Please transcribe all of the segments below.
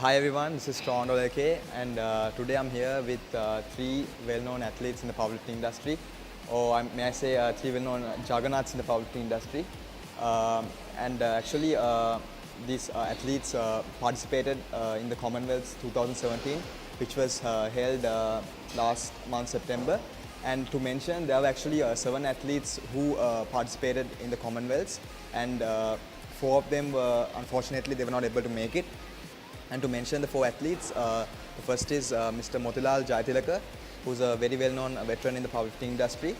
Hi everyone, this is Toronto LK and today I'm here with three well-known athletes in the powerlifting industry, or may I say three well-known juggernauts in the powerlifting industry. Actually, these athletes participated in the Commonwealth 2017, which was held last month September. And to mention, there were actually 7 athletes who participated in the Commonwealths, and 4 of them were, unfortunately, they were not able to make it. And to mention the 4 athletes, the first is Mr. Motilal Jayatilaka, who's a very well-known veteran in the powerlifting industry.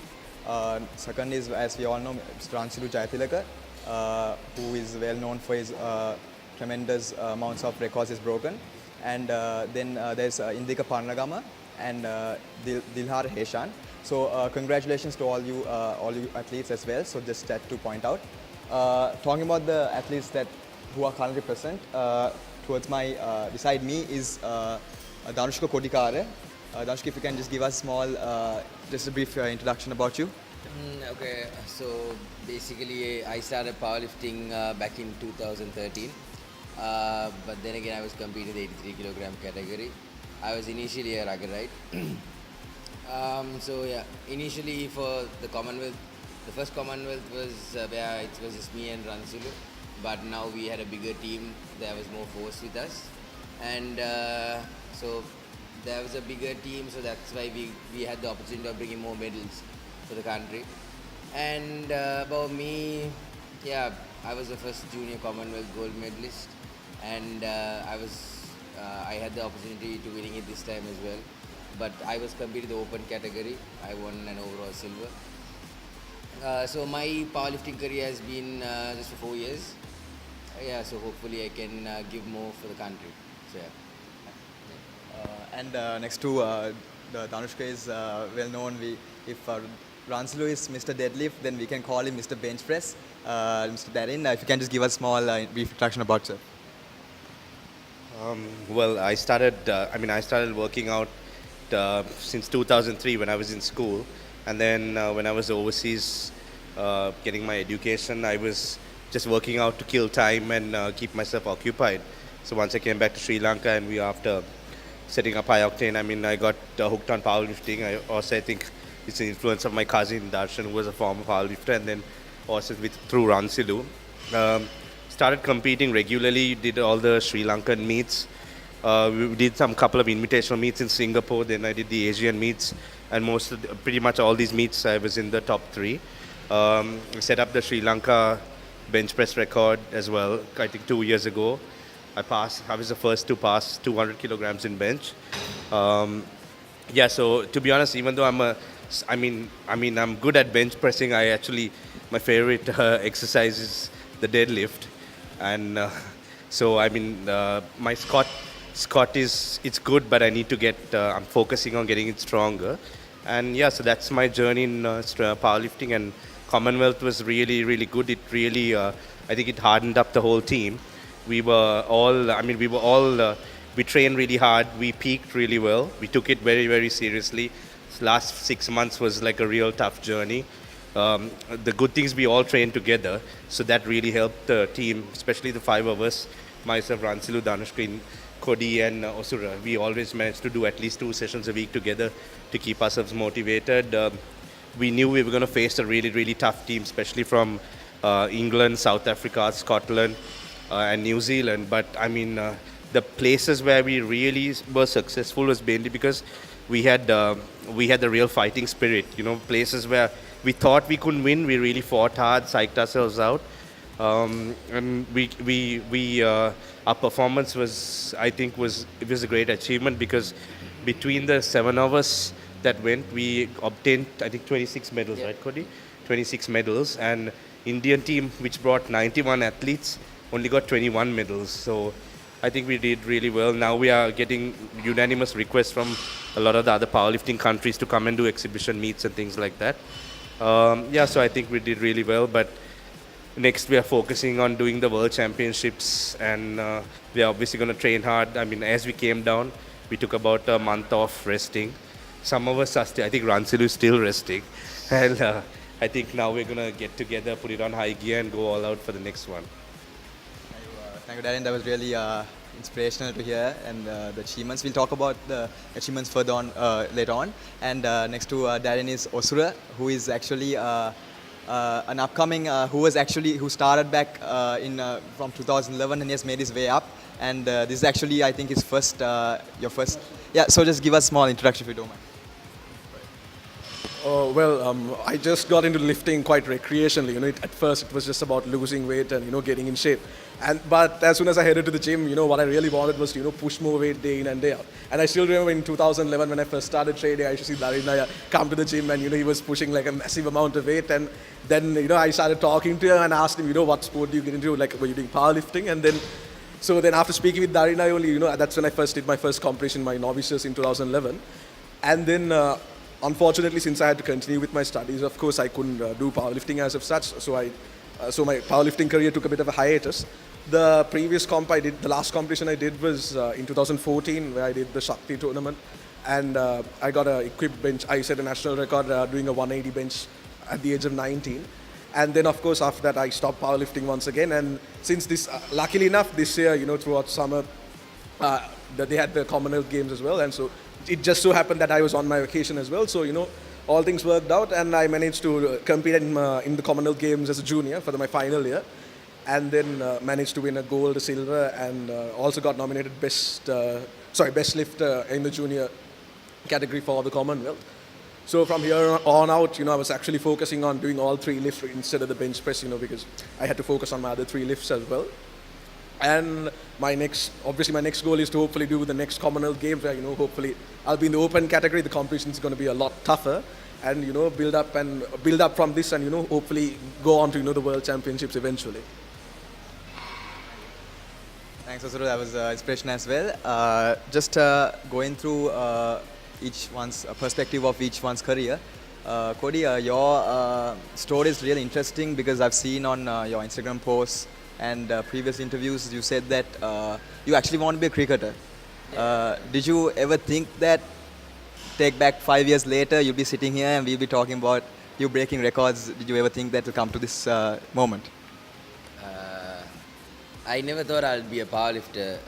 Second is, as we all know, Mr. Ransilu Jayatilaka, who is well known for his tremendous amounts of records he's broken. And then there's Indika Parnagama and Dilhar Heshan. So congratulations to all you athletes as well. So just that to point out. Talking about the athletes who are currently present, towards my beside me is Danushka Kodikare. Danushka, if you can just give us just a brief introduction about you. Okay, so basically I started powerlifting back in 2013, but then again I was competing in the 83 kilogram category. I was initially a ruggedite. So yeah, initially for the Commonwealth, the first Commonwealth was where it was just me and Ransulu, but now we had a bigger team. There was more force with us, and so there was a bigger team, so that's why we had the opportunity of bringing more medals for the country. And about me, yeah, I was the first junior Commonwealth gold medalist, and I had the opportunity to winning it this time as well. But I was competing in the open category. I won an overall silver. So my powerlifting career has been just for 4 years. Yeah, so hopefully I can give more for the country. So yeah. And next to the Danushka is well known. If Ransilu is Mr. Deadlift, then we can call him Mr. Bench Press. Mr. Darin, if you can just give us a small brief introduction about yourself. Well, I started working out since 2003 when I was in school, and then when I was overseas getting my education, I was just working out to kill time and keep myself occupied. So once I came back to Sri Lanka, and after setting up High Octane, I got hooked on powerlifting. I think it's the influence of my cousin Darshan, who was a former powerlifter, and then also through Ransilu. Started competing regularly, did all the Sri Lankan meets. We did couple of invitational meets in Singapore, then I did the Asian meets, and pretty much all these meets I was in the top 3. Set up the Sri Lanka bench press record as well, I think 2 years ago. I was the first to pass 200 kilograms in bench. So to be honest, even though I'm good at bench pressing, my favorite exercise is the deadlift. And my squat it's good, but I need to I'm focusing on getting it stronger. And so that's my journey in powerlifting. And Commonwealth was really, really good. It really, I think it hardened up the whole team. We trained really hard. We peaked really well. We took it very, very seriously. This last 6 months was like a real tough journey. The good things, we all trained together, so that really helped the team, especially the 5 of us, myself, Ransilu, Danushka, Kodi and Osura. We always managed to do at least 2 sessions a week together to keep ourselves motivated. We knew we were going to face a really, really tough team, especially from England, South Africa, Scotland, and New Zealand. But the places where we really were successful was mainly because we had the real fighting spirit. Places where we thought we couldn't win, we really fought hard, psyched ourselves out. And our performance was a great achievement, because between the 7 of us that went, we obtained, I think, 26 medals, right, Cody? 26 medals. And Indian team, which brought 91 athletes, only got 21 medals. So I think we did really well. Now we are getting unanimous requests from a lot of the other powerlifting countries to come and do exhibition meets and things like that. So I think we did really well. But next we are focusing on doing the World Championships, and we are obviously going to train hard. As we came down, we took about a month off resting. Some of us are still, I think Ransilu is still resting. And I think now we're going to get together, put it on high gear, and go all out for the next one. Thank you, Darren. That was really inspirational to hear, and the achievements. We'll talk about the achievements further on later on. And next to Darren is Osura, who is actually an upcoming who started back in from 2011 and he has made his way up. And this is actually, I think, his first your first. Yeah. So just give us a small introduction if you don't mind. I just got into lifting quite recreationally. At first it was just about losing weight and getting in shape. But as soon as I headed to the gym, what I really wanted was to push more weight day in and day out. And I still remember in 2011 when I first started training, I used to see Darinaya come to the gym and he was pushing like a massive amount of weight. And then I started talking to him and asked him, what sport do you get into? Like, were you doing powerlifting? And then after speaking with Darinaya only, that's when I first did my first competition, my novices in 2011. And then unfortunately, since I had to continue with my studies, of course, I couldn't do powerlifting as of such. So my powerlifting career took a bit of a hiatus. The previous the last competition I did was in 2014, where I did the Shakti tournament, and I got a equipped bench. I set a national record doing a 180 bench at the age of 19. And then, of course, after that, I stopped powerlifting once again. And since this, luckily enough, this year, throughout summer, that they had the Commonwealth Games as well, and so it just so happened that I was on my vacation as well. So all things worked out, and I managed to compete in the Commonwealth Games as a junior for my final year, and then managed to win a gold, a silver, and also got nominated best lifter in the junior category for the Commonwealth. So from here on out, I was actually focusing on doing all three lifts instead of the bench press, because I had to focus on my other three lifts as well. And my next goal is to hopefully do the next Commonwealth Games where, hopefully I'll be in the open category. The competition is going to be a lot tougher, and, build up from this and, hopefully go on to, the World Championships eventually. Thanks, Osura. That was inspiration as well. Just going through each one's perspective of each one's career. Cody, your story is really interesting because I've seen on your Instagram posts and previous interviews, you said that you actually want to be a cricketer. Did you ever think that take back 5 years later, you'll be sitting here and we'll be talking about you breaking records? Did you ever think that will come to this moment? I never thought I'd be a powerlifter.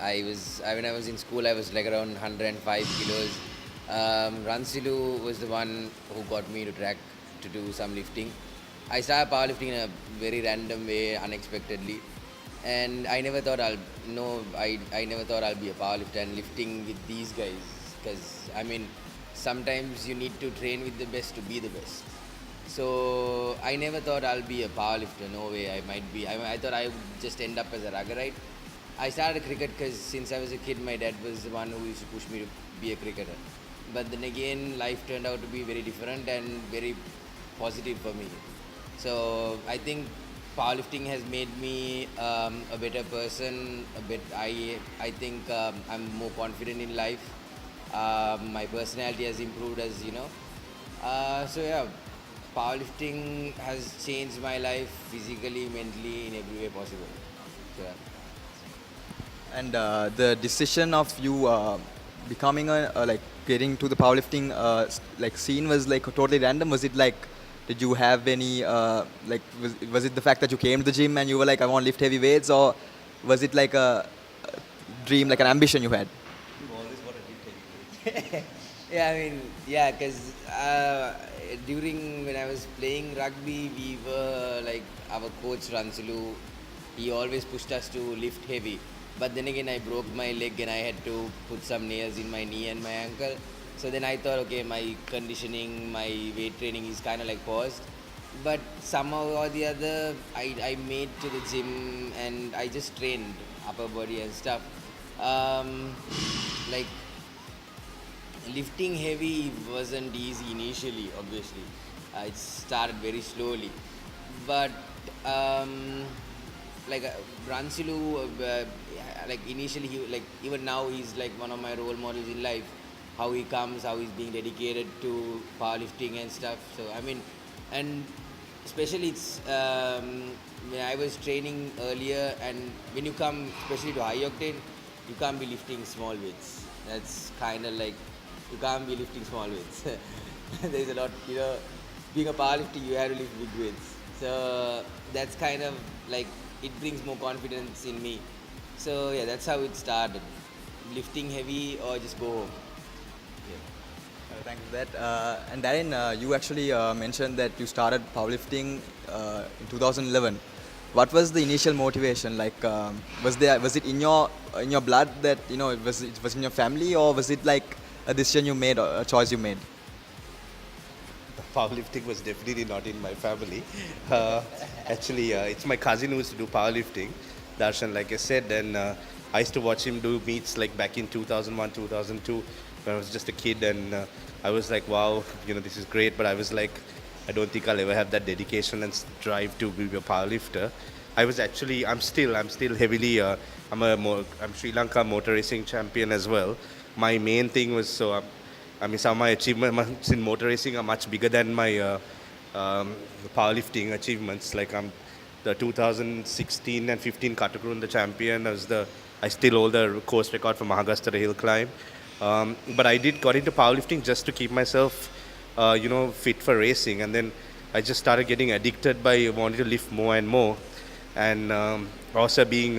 When I was in school, I was like around 105 kilos. Ransilu was the one who got me to track to do some lifting. I started powerlifting in a very random way, unexpectedly. And I never thought I never thought I'll be a powerlifter and lifting with these guys. Because, sometimes you need to train with the best to be the best. So, I never thought I'll be a powerlifter. No way, I might be. I thought I would just end up as a ruggerite. I started cricket because since I was a kid, my dad was the one who used to push me to be a cricketer. But then again, life turned out to be very different and very positive for me. So, I think powerlifting has made me a better person. I think I'm more confident in life. My personality has improved, as you know. So yeah, powerlifting has changed my life physically, mentally, in every way possible. So, yeah. And the decision of you becoming getting to the powerlifting scene was like totally random. Was it like, did you have any was it the fact that you came to the gym and you were like, I want to lift heavy weights, or was it like a dream, like an ambition you had? Yeah, because during when I was playing rugby, we were like, our coach Ransilu, he always pushed us to lift heavy. But then again, I broke my leg and I had to put some nails in my knee and my ankle. So then I thought, okay, my conditioning, my weight training is kind of like paused. But somehow or the other, I made to the gym and I just trained upper body and stuff. Like lifting heavy wasn't easy initially, obviously. It started very slowly. But Ransilu, initially, even now, he's like one of my role models in life. How he comes, how he's being dedicated to powerlifting and stuff. So and especially it's when I was training earlier, and when you come especially to high octane, you can't be lifting small weights. That's kind of like, you can't be lifting small weights. There's a lot, being a powerlifter, you have to lift big weights. So that's kind of like, it brings more confidence in me. So yeah, that's how it started. Lifting heavy or just go home. Thank you for that. And Darren, you actually mentioned that you started powerlifting in 2011. What was the initial motivation? Like, was it in your blood that it was in your family, or was it like a decision you made or a choice you made? Powerlifting was definitely not in my family. Actually, it's my cousin who used to do powerlifting, Darshan, like I said, and I used to watch him do meets like back in 2001, 2002, when I was just a kid, and I was like, wow, this is great, but I was like, I don't think I'll ever have that dedication and drive to be a powerlifter. I'm still heavily, I'm Sri Lanka motor racing champion as well. My main thing was, some of my achievements in motor racing are much bigger than my powerlifting achievements. Like I'm the 2016 and 15 Katakurun, the champion. I still hold the course record for Mahagastha hill climb. But I got into powerlifting just to keep myself, fit for racing. And then I just started getting addicted by wanting to lift more and more. And also being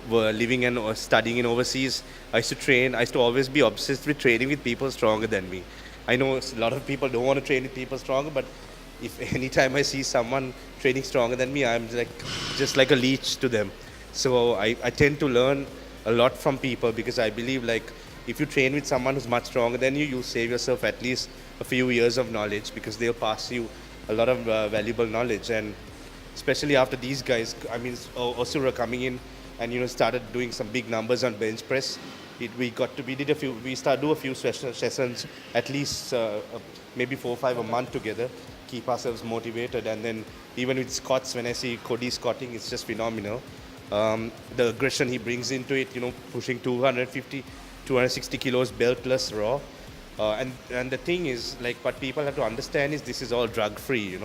living and studying in overseas, I used to train. I used to always be obsessed with training with people stronger than me. I know a lot of people don't want to train with people stronger, but if anytime I see someone training stronger than me, I'm just like a leech to them. So I tend to learn a lot from people, because I believe like if you train with someone who's much stronger than you, you'll save yourself at least a few years of knowledge, because they'll pass you a lot of valuable knowledge. And especially after these guys, Osura coming in and started doing some big numbers on bench press. We started do a few sessions, at least maybe 4 or 5 a month together, keep ourselves motivated. And then even with squats, when I see Cody squatting, it's just phenomenal. The aggression he brings into it, pushing 250, 260 kilos beltless raw. And the thing is, like, what people have to understand is this is all drug-free,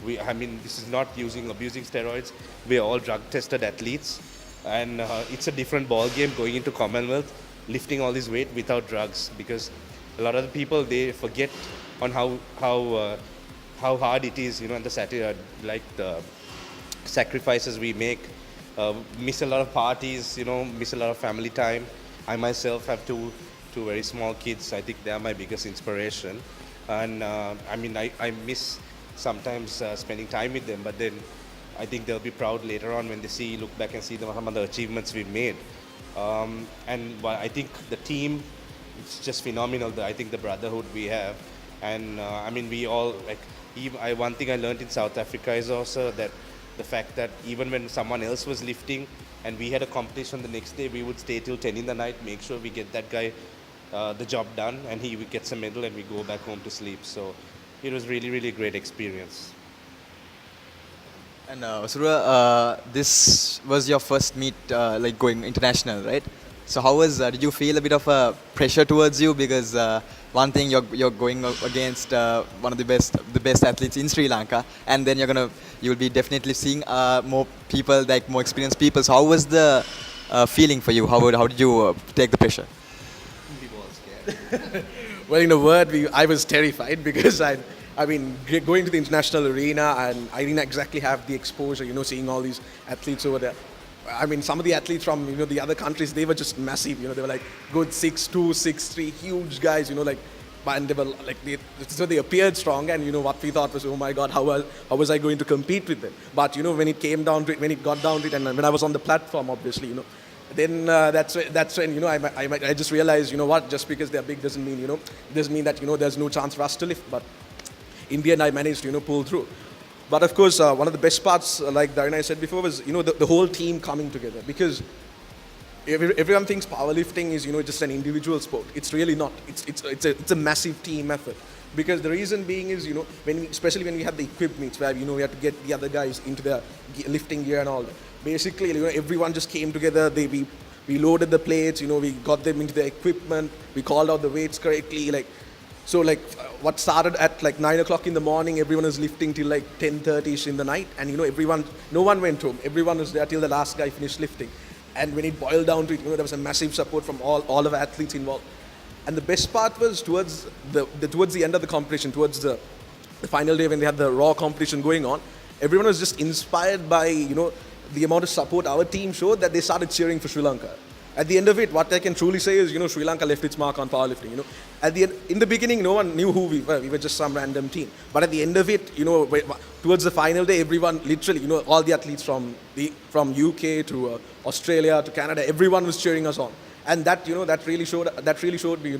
this is not abusing steroids. We're all drug-tested athletes. And it's a different ball game going into Commonwealth, lifting all this weight without drugs, because a lot of the people, they forget on how hard it is, and the sacrifices we make, miss a lot of parties, miss a lot of family time. I myself have two very small kids. I think they are my biggest inspiration, and I miss sometimes spending time with them, but then I think they'll be proud later on when they look back and see some of the achievements we've made. I think the team, it's just phenomenal. I think the brotherhood we have, and we all one thing I learned in South Africa is also that the fact that even when someone else was lifting and we had a competition the next day, we would stay till 10 in the night, make sure we get that guy the job done, and he gets a medal, and we go back home to sleep. So it was really, really a great experience. And Surya, this was your first meet, going international, right? So how did you feel a bit of a pressure towards you, because one thing you're going against one of the best athletes in Sri Lanka, and then you'll be definitely seeing more people, like more experienced people. So how was the feeling for you? How did you take the pressure? People are scared. Well, in a word, I was terrified, because going to the international arena, and I didn't exactly have the exposure, seeing all these athletes over there. Some of the athletes from, the other countries, they were just massive, they were like good 6'2", 6'3", huge guys, and they were so they appeared strong, and what we thought was, oh my God, how was I going to compete with them? But, when it got down to it, and when I was on the platform, obviously, then that's when I just realized, just because they're big doesn't mean that there's no chance for us to lift. But in the end, I managed to pull through. But of course, one of the best parts, like Darren said before, was the whole team coming together, because everyone thinks powerlifting is just an individual sport. It's really not. It's a massive team effort. Because the reason being is, especially when we had the equipped meets where, we had to get the other guys into their lifting gear and all that. Basically, everyone just came together. We loaded the plates, we got them into their equipment. We called out the weights correctly. What started at 9 o'clock in the morning, everyone was lifting till 10:30ish in the night. And, no one went home. Everyone was there till the last guy finished lifting. And when it boiled down to it, there was a massive support from all of the athletes involved. And the best part was towards the end of the competition, towards the final day when they had the raw competition going on, everyone was just inspired by, the amount of support our team showed, that they started cheering for Sri Lanka. At the end of it, what I can truly say is, Sri Lanka left its mark on powerlifting. At the end, in the beginning, no one knew who we were. We were just some random team. But at the end of it, towards the final day, everyone literally, all the athletes from UK to Australia to Canada, everyone was cheering us on. And that, that really showed me,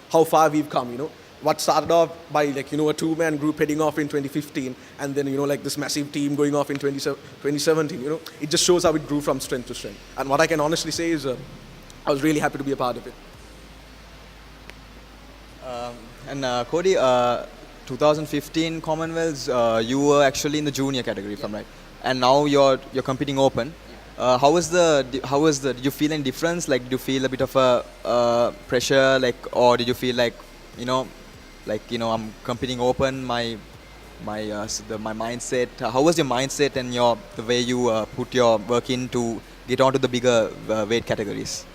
how far we've come. What started off by a two-man group heading off in 2015, and then this massive team going off in 2017. It just shows how it grew from strength to strength. And what I can honestly say is, I was really happy to be a part of it. And Cody, 2015 Commonwealths, you were actually in the junior category, if I'm right, and now you're competing open. How was did you feel any difference? Like, did you feel a bit of a pressure, or did you feel like, I'm competing open, my mindset. How was your mindset and the way you put your work in to get onto the bigger weight categories?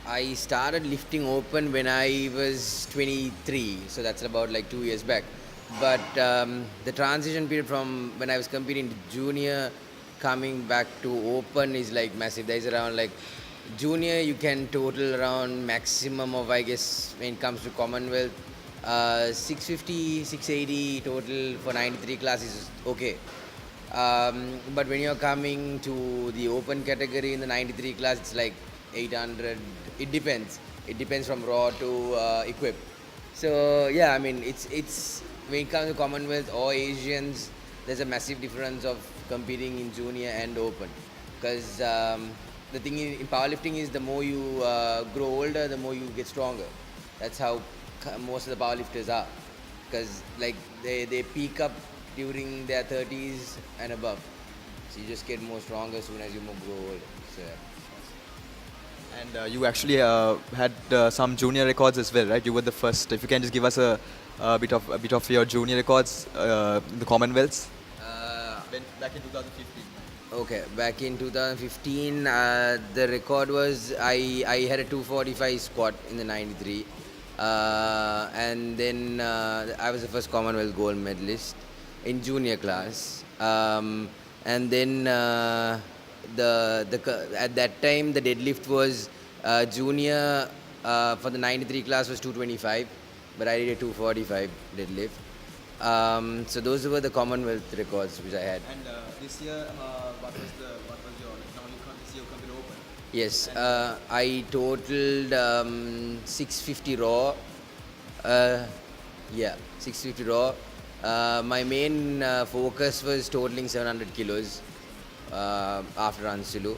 I started lifting open when I was 23, so that's about 2 years back. But the transition period from when I was competing junior coming back to open is massive. There's around junior, you can total around maximum of, I guess, when it comes to Commonwealth, 650, 680 total for 93 class is okay. But when you're coming to the open category in the 93 class, it's 800. It depends. It depends from raw to equip. So yeah, it's when it comes to Commonwealth or Asians, there's a massive difference of competing in junior and open, because the thing in powerlifting is the more you grow older, the more you get stronger. That's how most of the powerlifters are, because they peak up during their 30s and above. So you just get more stronger as soon as you grow older. So, yeah. And you actually had some junior records as well, right? You were the first. If you can just give us a bit of your junior records in the Commonwealths. Back in 2015. Okay, back in 2015, the record was I had a 245 squat in the 93, and then I was the first Commonwealth gold medalist in junior class, and then at that time the deadlift was junior for the 93 class was 225, but I did a 245 deadlift. So those were the Commonwealth records which I had. And this year, what was your this year coming open? Yes, I totaled 650 raw. 650 raw. My main focus was totaling 700 kilos after Ansulu,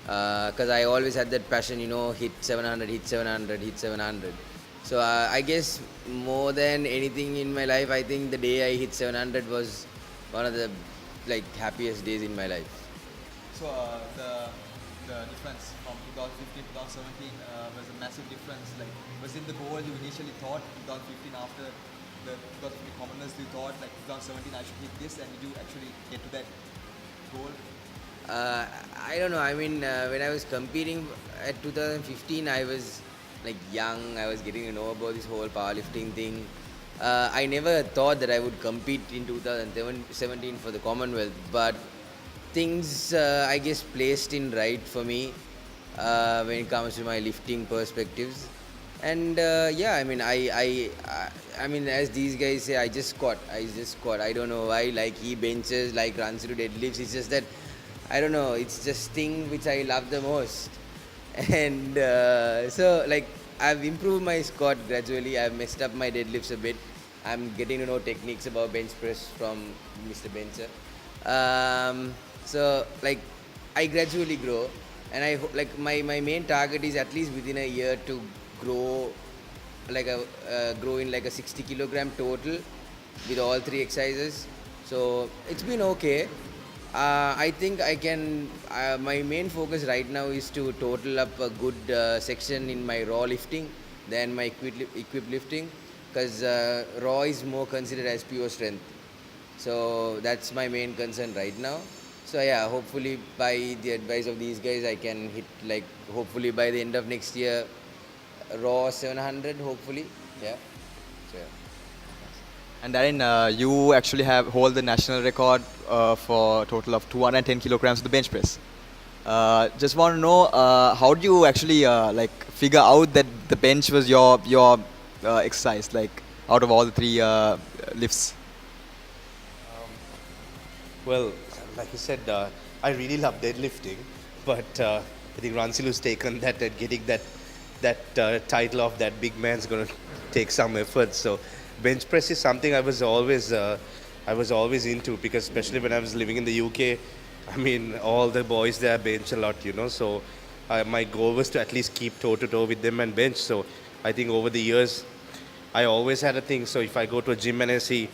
because I always had that passion, hit 700, hit 700, hit 700. So I guess more than anything in my life, I think the day I hit 700 was one of the happiest days in my life. So the difference from 2015 to 2017 was a massive difference. Was it the goal you initially thought 2015 after the 2015 Commonwealth? You thought 2017 I should hit this, and did you actually get to that goal? I don't know. When I was competing at 2015, I was young. I was getting to know about this whole powerlifting thing. I never thought that I would compete in 2017 for the Commonwealth, but things I guess placed in right for me when it comes to my lifting perspectives. And as these guys say, I just squat. I don't know why. He benches, runs to deadlifts. It's just that I don't know. It's just thing which I love the most. And so I've improved my squat gradually. I've messed up my deadlifts a bit. I'm getting to know techniques about bench press from Mr. Bencher. So I gradually grow, and I my main target is at least within a year to grow grow in a 60 kilogram total with all three exercises. So it's been okay. I think I can. My main focus right now is to total up a good section in my raw lifting than my equip lifting, because raw is more considered as pure strength. So that's my main concern right now. So yeah, hopefully by the advice of these guys, I can hit hopefully by the end of next year raw 700. Hopefully, yeah. So. Yeah. And Darren, you actually hold the national record for a total of 210 kilograms of the bench press. Just want to know how do you actually like figure out that the bench was your exercise, like out of all the three lifts? Well, like you said, I really love deadlifting, but I think Ransilu's taken that and getting that title of that big man's going to take some effort. So bench press is something I was always into, because especially when I was living in the UK, I mean all the boys there bench a lot, So my goal was to at least keep toe to toe with them and bench. So I think over the years I always had a thing. So if I go to a gym and I see,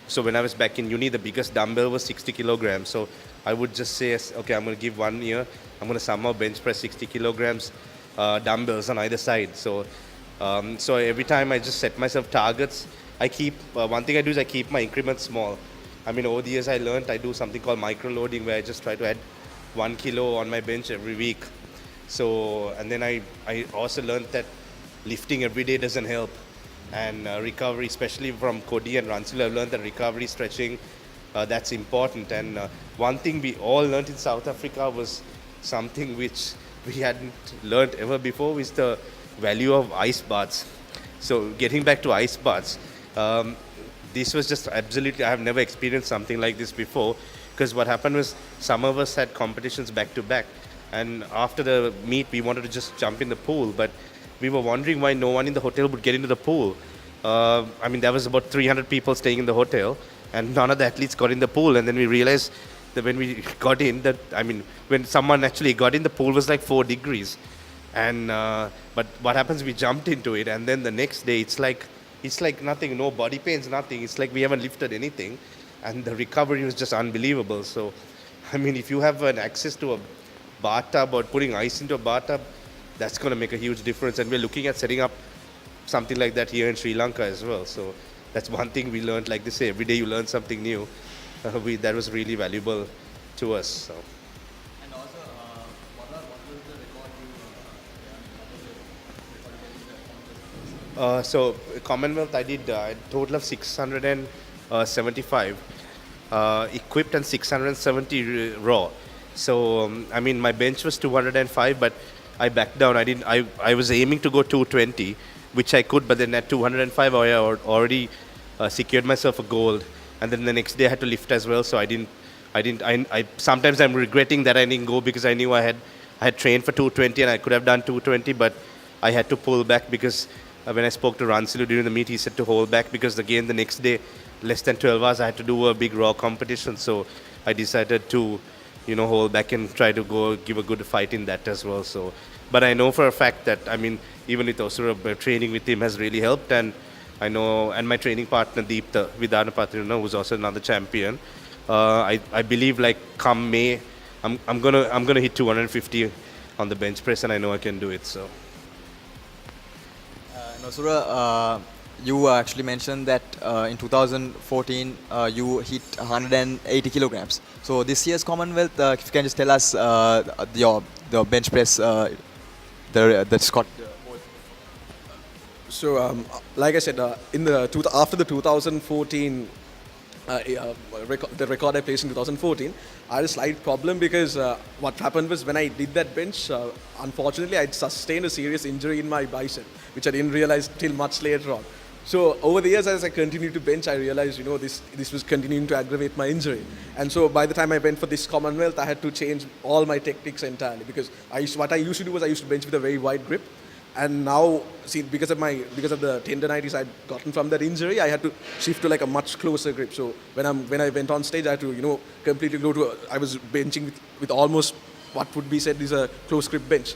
so when I was back in uni, the biggest dumbbell was 60 kilograms. So I would just say, okay, I'm going to give 1 year. I'm going to somehow bench press 60 kilograms dumbbells on either side. So every time I just set myself targets. I keep one thing I do is I keep my increments small. I mean, over the years I learned I do something called micro loading, where I just try to add 1 kilo on my bench every week. So, and then I also learned that lifting every day doesn't help. And recovery, especially from Cody and Ransilu, I've learned that recovery, stretching, that's important. And one thing we all learned in South Africa was something which we hadn't learned ever before, was the value of ice baths. So getting back to ice baths, this was just absolutely, I have never experienced something like this before, because what happened was some of us had competitions back to back, and after the meet we wanted to just jump in the pool, but we were wondering why no one in the hotel would get into the pool. I mean, there was about 300 people staying in the hotel, and none of the athletes got in the pool. And then we realized that when we got in, when someone actually got in, the pool was like 4 degrees. And but what happens? We jumped into it, and then the next day it's like nothing, no body pains, nothing. It's like we haven't lifted anything, and the recovery was just unbelievable. So, I mean, if you have an access to a bathtub or putting ice into a bathtub, that's going to make a huge difference. And we're looking at setting up something like that here in Sri Lanka as well. So that's one thing we learned. Like they say, every day you learn something new. That was really valuable to us. So. And also, what was the record you? So Commonwealth, I did a total of 675 equipped and 670 raw. So I mean, my bench was 205, but I backed down. I was aiming to go 220, which I could, but then at 205 I already secured myself a gold, and then the next day I had to lift as well. So I sometimes I'm regretting that I didn't go, because I knew I had trained for 220 and I could have done 220, but I had to pull back because when I spoke to Ransilu during the meet, he said to hold back, because again the next day, less than 12 hours, I had to do a big raw competition. So I decided to hold back and try to go give a good fight in that as well. So, but I know for a fact that, I mean, even with Osura, training with him has really helped, and I know, and my training partner Deepta Vidanapatrina, who's also another champion. I believe like come May, I'm gonna hit 250 on the bench press, and I know I can do it. So. Osura, you actually mentioned that in 2014 you hit 180 kilograms. So this year's Commonwealth, if you can just tell us the bench press, the Scott. So, like I said, after the 2014 the record I placed in 2014, I had a slight problem, because what happened was when I did that bench, unfortunately I'd sustained a serious injury in my bicep, which I didn't realize till much later on. So over the years, as I continued to bench, I realized, this was continuing to aggravate my injury. And so by the time I went for this Commonwealth, I had to change all my techniques entirely, because what I used to do was I used to bench with a very wide grip. And now, see, because of the tendonitis I'd gotten from that injury, I had to shift to like a much closer grip. So when I went on stage, I had to, completely I was benching with almost what would be said is a close grip bench.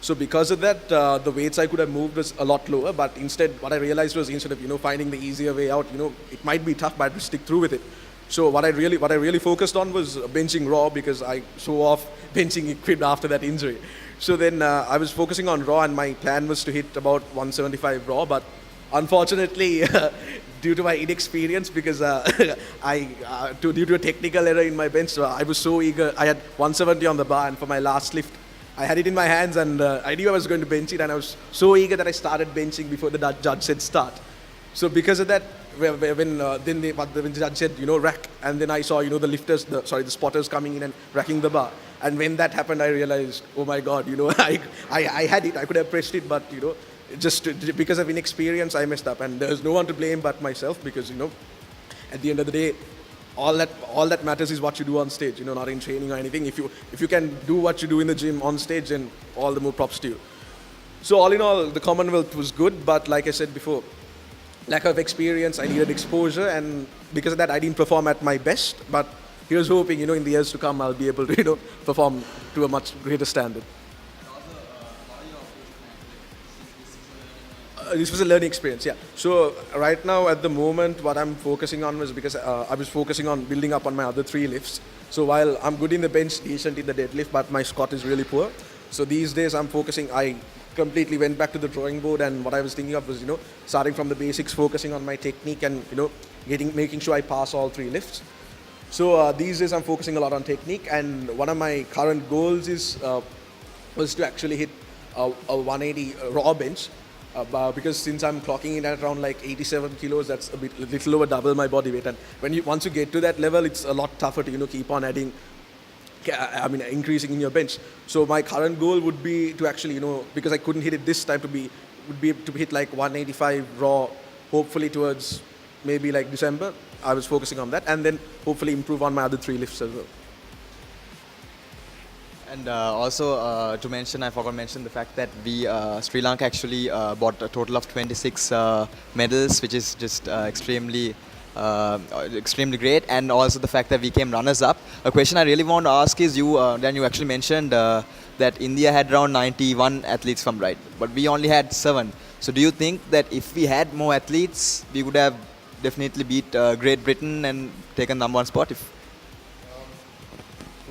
So because of that, the weights I could have moved was a lot lower. But instead, what I realized was, instead of finding the easier way out, it might be tough, but I had to stick through with it. So what I really focused on was benching raw, because I saw off benching equipped after that injury. So then I was focusing on raw, and my plan was to hit about 175 raw. But unfortunately, due to my inexperience, because due to a technical error in my bench, I was so eager. I had 170 on the bar, and for my last lift, I had it in my hands, and I knew I was going to bench it, and I was so eager that I started benching before the judge said start. So because of that, when the judge said, rack, and then I saw, the lifters, the spotters coming in and racking the bar. And when that happened, I realized, oh my God, I had it, I could have pressed it, but, just because of inexperience, I messed up. And there's no one to blame but myself because, at the end of the day, all that matters is what you do on stage, not in training or anything. If you can do what you do in the gym on stage, then all the more props to you. So all in all, the Commonwealth was good, but like I said before, lack of experience, I needed exposure, and because of that, I didn't perform at my best. But here's hoping, in the years to come, I'll be able to, perform to a much greater standard. This was a learning experience, yeah. So right now, at the moment, what I'm focusing on was because I was focusing on building up on my other 3 lifts. So while I'm good in the bench, decent in the deadlift, but my squat is really poor. So these days, I completely went back to the drawing board, and what I was thinking of was, starting from the basics, focusing on my technique, and making sure I pass all 3 lifts. So these days, I'm focusing a lot on technique, and one of my current goals was to actually hit a 180 raw bench. Because since I'm clocking in at around like 87 kilos, that's a little over double my body weight. And once you get to that level, it's a lot tougher to keep on adding, increasing in your bench. So my current goal would be to actually, because I couldn't hit it this time, would be to hit like 185 raw, hopefully towards maybe like December. I was focusing on that, and then hopefully improve on my other 3 lifts as well. And also to mention, I forgot to mention the fact that Sri Lanka actually bought a total of 26 medals, which is just extremely great. And also the fact that we came runners up. A question I really want to ask is Dan, you actually mentioned that India had around 91 athletes from right, but we only had 7. So do you think that if we had more athletes, we would have definitely beat Great Britain and taken #1 spot?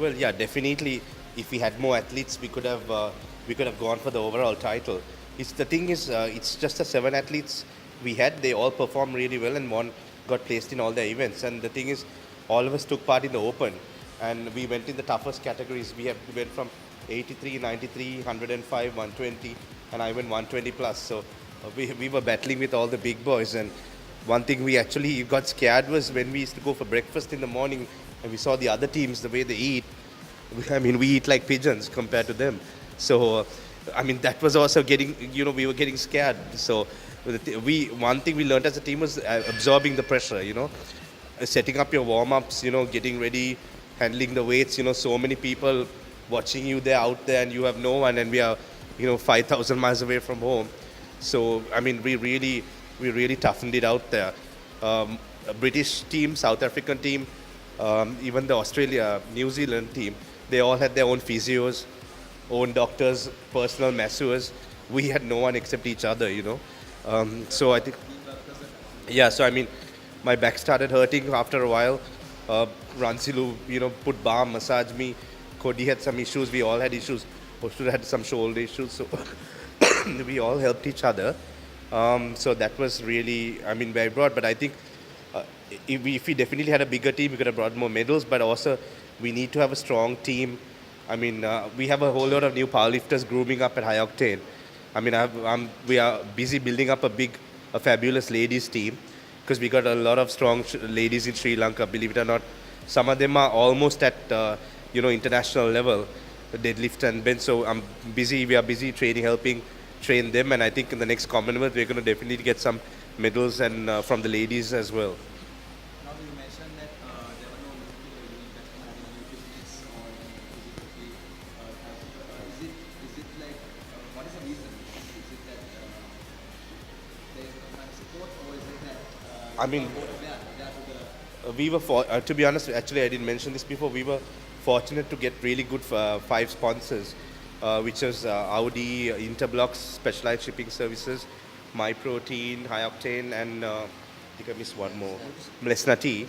Well, yeah, definitely. If we had more athletes, we could have gone for the overall title. The thing is, it's just the 7 athletes we had. They all performed really well, and one got placed in all their events. And the thing is, all of us took part in the Open, and we went in the toughest categories. We went from 83, 93, 105, 120, and I went 120 plus. So we were battling with all the big boys. And one thing we actually got scared was when we used to go for breakfast in the morning, and we saw the other teams, the way they eat. We eat like pigeons compared to them. So, that was also we were getting scared. So, one thing we learned as a team was absorbing the pressure, setting up your warm-ups, getting ready, handling the weights, so many people watching you out there, and you have no one, and we are, 5,000 miles away from home. So, we really toughened it out there. A British team, South African team, even the Australia, New Zealand team, they all had their own physios, own doctors, personal masseurs. We had no one except each other, So I think, my back started hurting after a while. Ransilu, put balm, massaged me. Cody had some issues. We all had issues. Oshu had some shoulder issues. So we all helped each other. So that was really, very broad. But I think if we definitely had a bigger team, we could have brought more medals. But also, we need to have a strong team. We have a whole lot of new powerlifters grooming up at High Octane. We are busy building up a fabulous ladies team, because we got a lot of strong ladies in Sri Lanka. Believe it or not, some of them are almost at international level, deadlift and bench. So we are busy helping train them, and I think in the next Commonwealth we're going to definitely get some medals and from the ladies as well. Now you mentioned that there were no Olympic that had any fitness or physically. Is it like what is the reason? Is it that there is no kind of support, or is it that we were to be honest, actually I didn't mention this before. We were fortunate to get really good 5 sponsors, which was Audi, Interblocks, Specialized Shipping Services, My Protein, High Octane, and I think I missed one more, Mlesna Tea.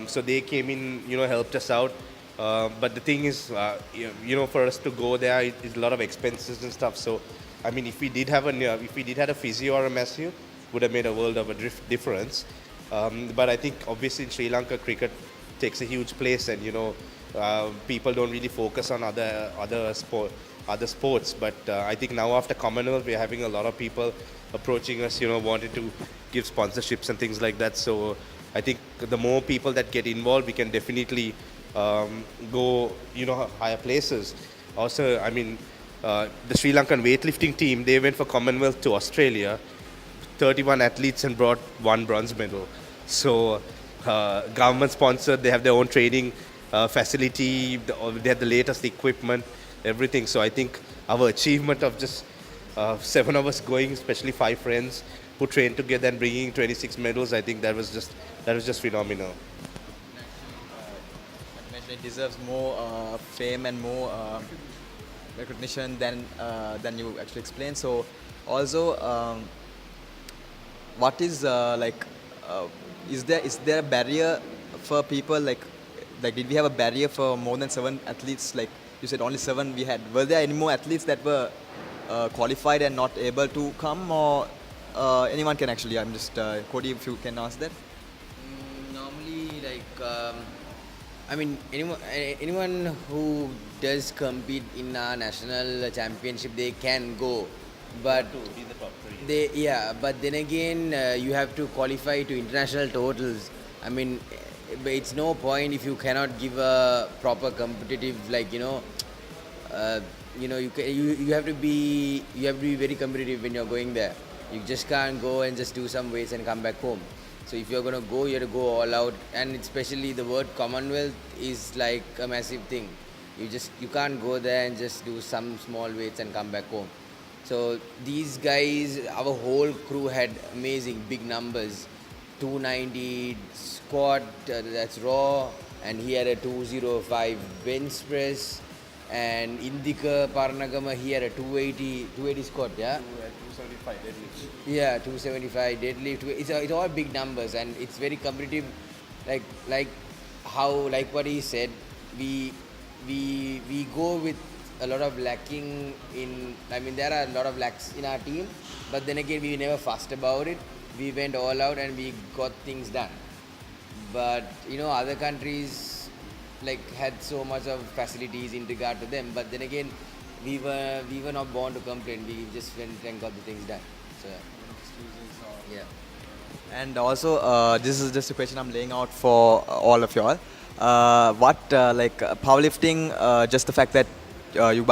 So they came in, helped us out. But the thing is, for us to go there, it's a lot of expenses and stuff. So, if we did have a physio or a masseur, would have made a world of a difference. But I think obviously in Sri Lanka, cricket takes a huge place, and people don't really focus on other other sports. But I think now after Commonwealth, we're having a lot of people approaching us, wanting to give sponsorships and things like that. So I think the more people that get involved, we can definitely go, higher places. Also, I mean, the Sri Lankan weightlifting team, they went for Commonwealth to Australia, 31 athletes and brought 1 bronze medal. So government sponsored, they have their own training facility, they have the latest equipment, everything. So I think our achievement of just 7 of us going, especially 5 friends who trained together and bringing 26 medals, I think that was just phenomenal. It deserves more fame and more recognition than you actually explained. So also, what is is there a barrier for people like did we have a barrier for more than 7 athletes? Like you said, only 7 we had. Were there any more athletes that were qualified and not able to come, or anyone can actually? I'm just Cody, if you can ask that. Normally, I mean, anyone who does compete in our national championship, they can go. But To be in the top 3. but then again, you have to qualify to international totals. I mean, it's no point if you cannot give a proper competitive, you have to be very competitive when you're going there. You just can't go and just do some weights and come back home. So if you're gonna go, you have to go all out, and especially the word Commonwealth is like a massive thing. You can't go there and just do some small weights and come back home. So these guys, our whole crew had amazing big numbers, 290 squat, that's raw, and he had a 205 bench press, and Indika Paranagama, he had a 280 squat, yeah? 275 deadlifts. Yeah, 275 deadlift. It's all big numbers, and it's very competitive. Like what he said, we go with a lot of lacking in. I mean, there are a lot of lacks in our team, but then again, we never fussed about it. We went all out and we got things done. But other countries had so much of facilities in regard to them. But then again, we were not born to complain. We just went and got the things done. So yeah. And also, this is just a question I'm laying out for all of y'all. Powerlifting, just the fact that you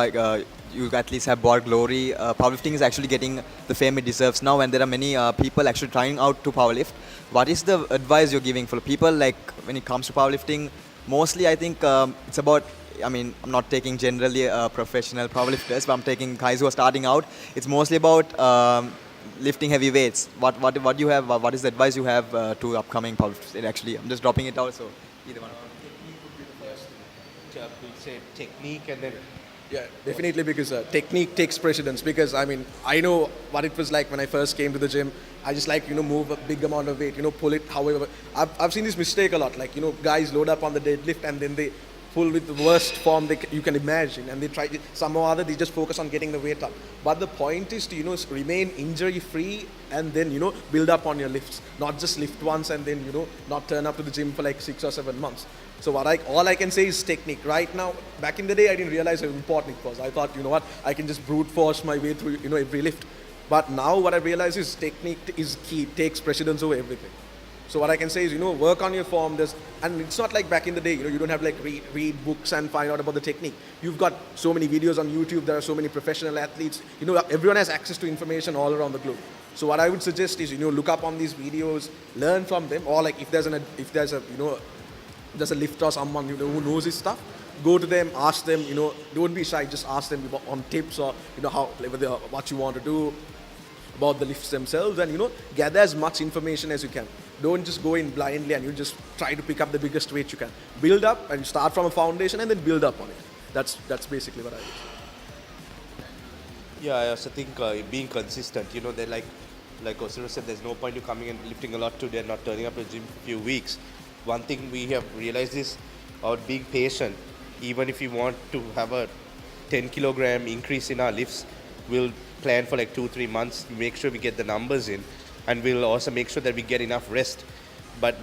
at least have brought glory. Powerlifting is actually getting the fame it deserves now, and there are many people actually trying out to powerlift. What is the advice you're giving for people when it comes to powerlifting? Mostly, I think it's about. I mean, I'm not taking generally professional powerlifters, but I'm taking guys who are starting out. It's mostly about lifting heavy weights. What do you have? What is the advice you have to upcoming powerlifters? Actually, I'm just dropping it out. So either one. Technique would be the first thing. We'll say technique, and then Yeah, definitely, because technique takes precedence. Because I know what it was like when I first came to the gym. I just move a big amount of weight, pull it. However, I've seen this mistake a lot. Guys load up on the deadlift and then they pull with the worst form you can imagine, and they try somehow or other they just focus on getting the weight up. But the point is to remain injury free and then build up on your lifts, not just lift once and then not turn up to the gym for 6 or 7 months. So all I can say is technique. Right now, back in the day, I didn't realize how important it was. I thought, I can just brute force my way through every lift. But now what I realize is technique is key, takes precedence over everything. So what I can say is, work on your form. And it's not like back in the day, you don't have read books and find out about the technique. You've got so many videos on YouTube. There are so many professional athletes. Everyone has access to information all around the globe. So what I would suggest is, look up on these videos, learn from them, or if there's a lift or someone who knows his stuff, go to them, ask them. Don't be shy. Just ask them on tips or what you want to do about the lifts themselves, and gather as much information as you can. Don't just go in blindly and you just try to pick up the biggest weight you can. Build up and start from a foundation and then build up on it. That's basically what I do. Yeah, I also think being consistent. They're like Osiro said, there's no point you coming and lifting a lot today and not turning up to the gym for a few weeks. One thing we have realized is about being patient. Even if you want to have a 10 kilogram increase in our lifts, we'll plan for 2-3 months, make sure we get the numbers in, and we'll also make sure that we get enough rest. But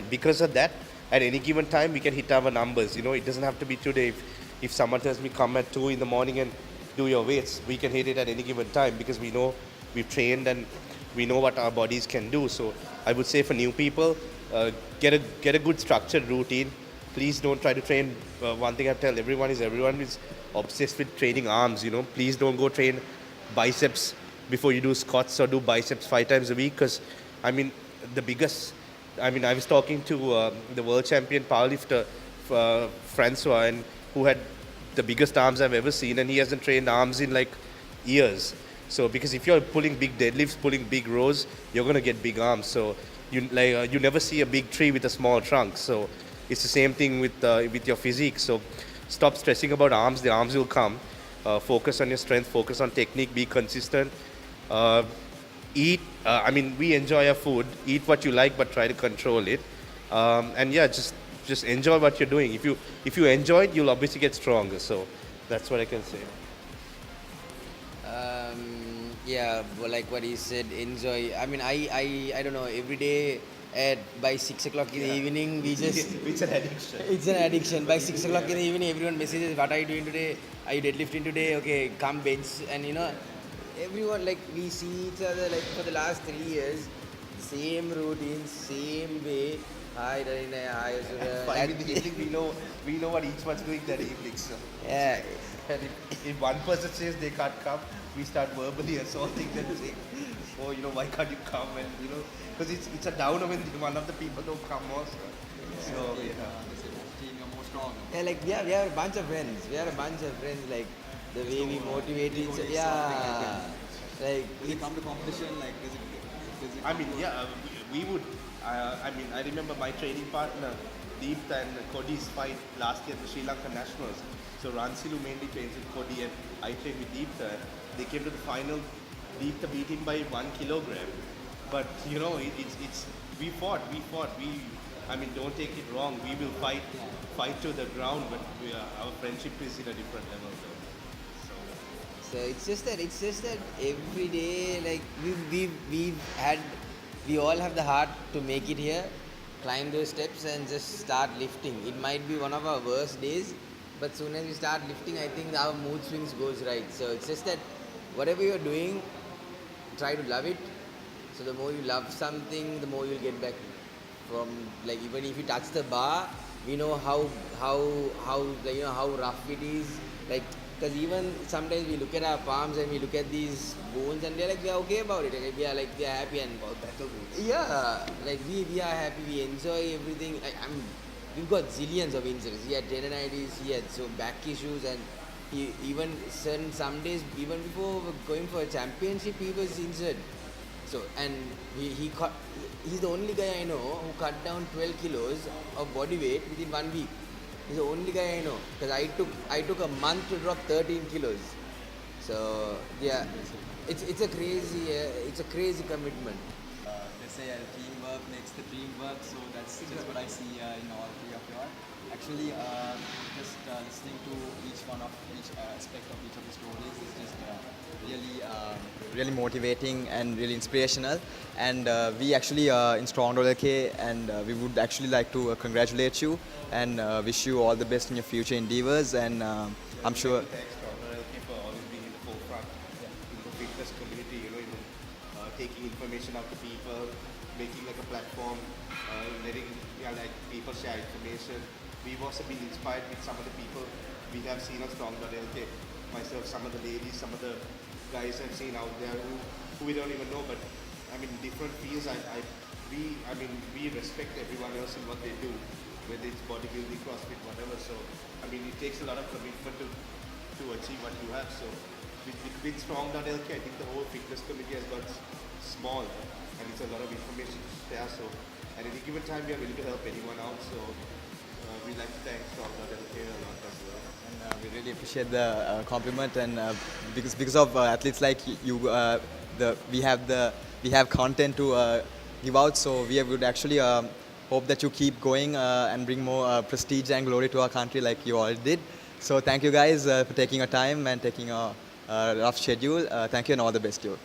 because of that, at any given time we can hit our numbers. It doesn't have to be today. If someone tells me come at 2 in the morning and do your weights, we can hit it at any given time because we know we've trained and we know what our bodies can do. So I would say for new people, get a good structured routine. Please don't try to train. One thing I tell everyone is obsessed with training arms. Please don't go train biceps before you do squats or do biceps 5 times a week. Because I mean, I was talking to the world champion powerlifter Francois, and who had the biggest arms I've ever seen, and he hasn't trained arms in like years. So because if you're pulling big deadlifts, pulling big rows, you're gonna get big arms. So you never see a big tree with a small trunk. So it's the same thing with your physique. So stop stressing about arms. The arms will come. Focus on your strength. Focus on technique. Be consistent. Eat. We enjoy our food. Eat what you like, but try to control it. And yeah, just enjoy what you're doing. If you enjoy it, you'll obviously get stronger. So that's what I can say. Yeah, well, like what he said, enjoy. I mean, I don't know, every day by 6 o'clock in the evening, we just... It's an addiction. It's an addiction. By 6 o'clock in the evening, everyone messages, what are you doing today? Are you deadlifting today? Okay, come bench. And everyone, like, we see each other, like, for the last 3 years, same routine, same way. Hi, Darina, hi, Asura. Fine, with the evening, we know what each one's doing that evening. So. Yeah. And if one person says they can't come, we start verbally assaulting them, saying, "Oh, why can't you come?" And because it's a downer when one of the people don't come also. So Yeah, like we are a bunch of friends. Like the way we motivate each other. Yeah. Like When you come to competition, like is it we would. I remember my training partner, Deep, and Cody's fight last year at the Sri Lankan Nationals. So Ransilu mainly trains with Cody, and I trained with Deep. They came to the final. Deep beat him by 1 kilogram. But it's we fought. Don't take it wrong. We will fight to the ground, but our friendship is in a different level. So it's just that every day, like we all have the heart to make it here, climb those steps and just start lifting. It might be one of our worst days, but soon as we start lifting, I think our mood swings goes right. So it's just that whatever you're doing, try to love it. So the more you love something, the more you'll get back from, like, even if you touch the bar, we know how rough it is. Like, because even sometimes we look at our palms and we look at these bones and they're like, we are okay about it. Like, we are happy and All battle wounds. yeah, like we are happy, we enjoy everything. Like, we've got zillions of injuries. He had tendinitis, he had back issues, and he even some days, even before going for a championship, he was injured. So, and he's the only guy I know who cut down 12 kilos of body weight within 1 week. He's the only guy I know, because I took a month to drop 13 kilos. So yeah, it's a crazy commitment. They say teamwork makes the dream work, so that's just what I see in all three of you all. Actually, just listening to each aspect of each of the stories is just really motivating and really inspirational. And we actually in Strong LK, and we would actually like to congratulate you and wish you all the best in your future endeavors. And I'm sure. Thanks to LK for always being in the forefront in the fitness community. Taking information out to people, making like a platform, letting people share information. We've also been inspired with some of the people we have seen on Strong.lk. Myself, some of the ladies, some of the guys I've seen out there who we don't even know, but different fields. We respect everyone else in what they do, whether it's bodybuilding, CrossFit, whatever. So it takes a lot of commitment to achieve what you have. So with Strong.lk, I think the whole fitness community has got small, and it's a lot of information there. So at any given time, we are willing to help anyone out. So we'd like to thank Strong.lk a lot as well. And we really appreciate the compliment, and because of athletes like you, we have content to give out. So we would actually hope that you keep going and bring more prestige and glory to our country like you already did. So thank you guys for taking your time and taking a rough schedule. Thank you and all the best to you.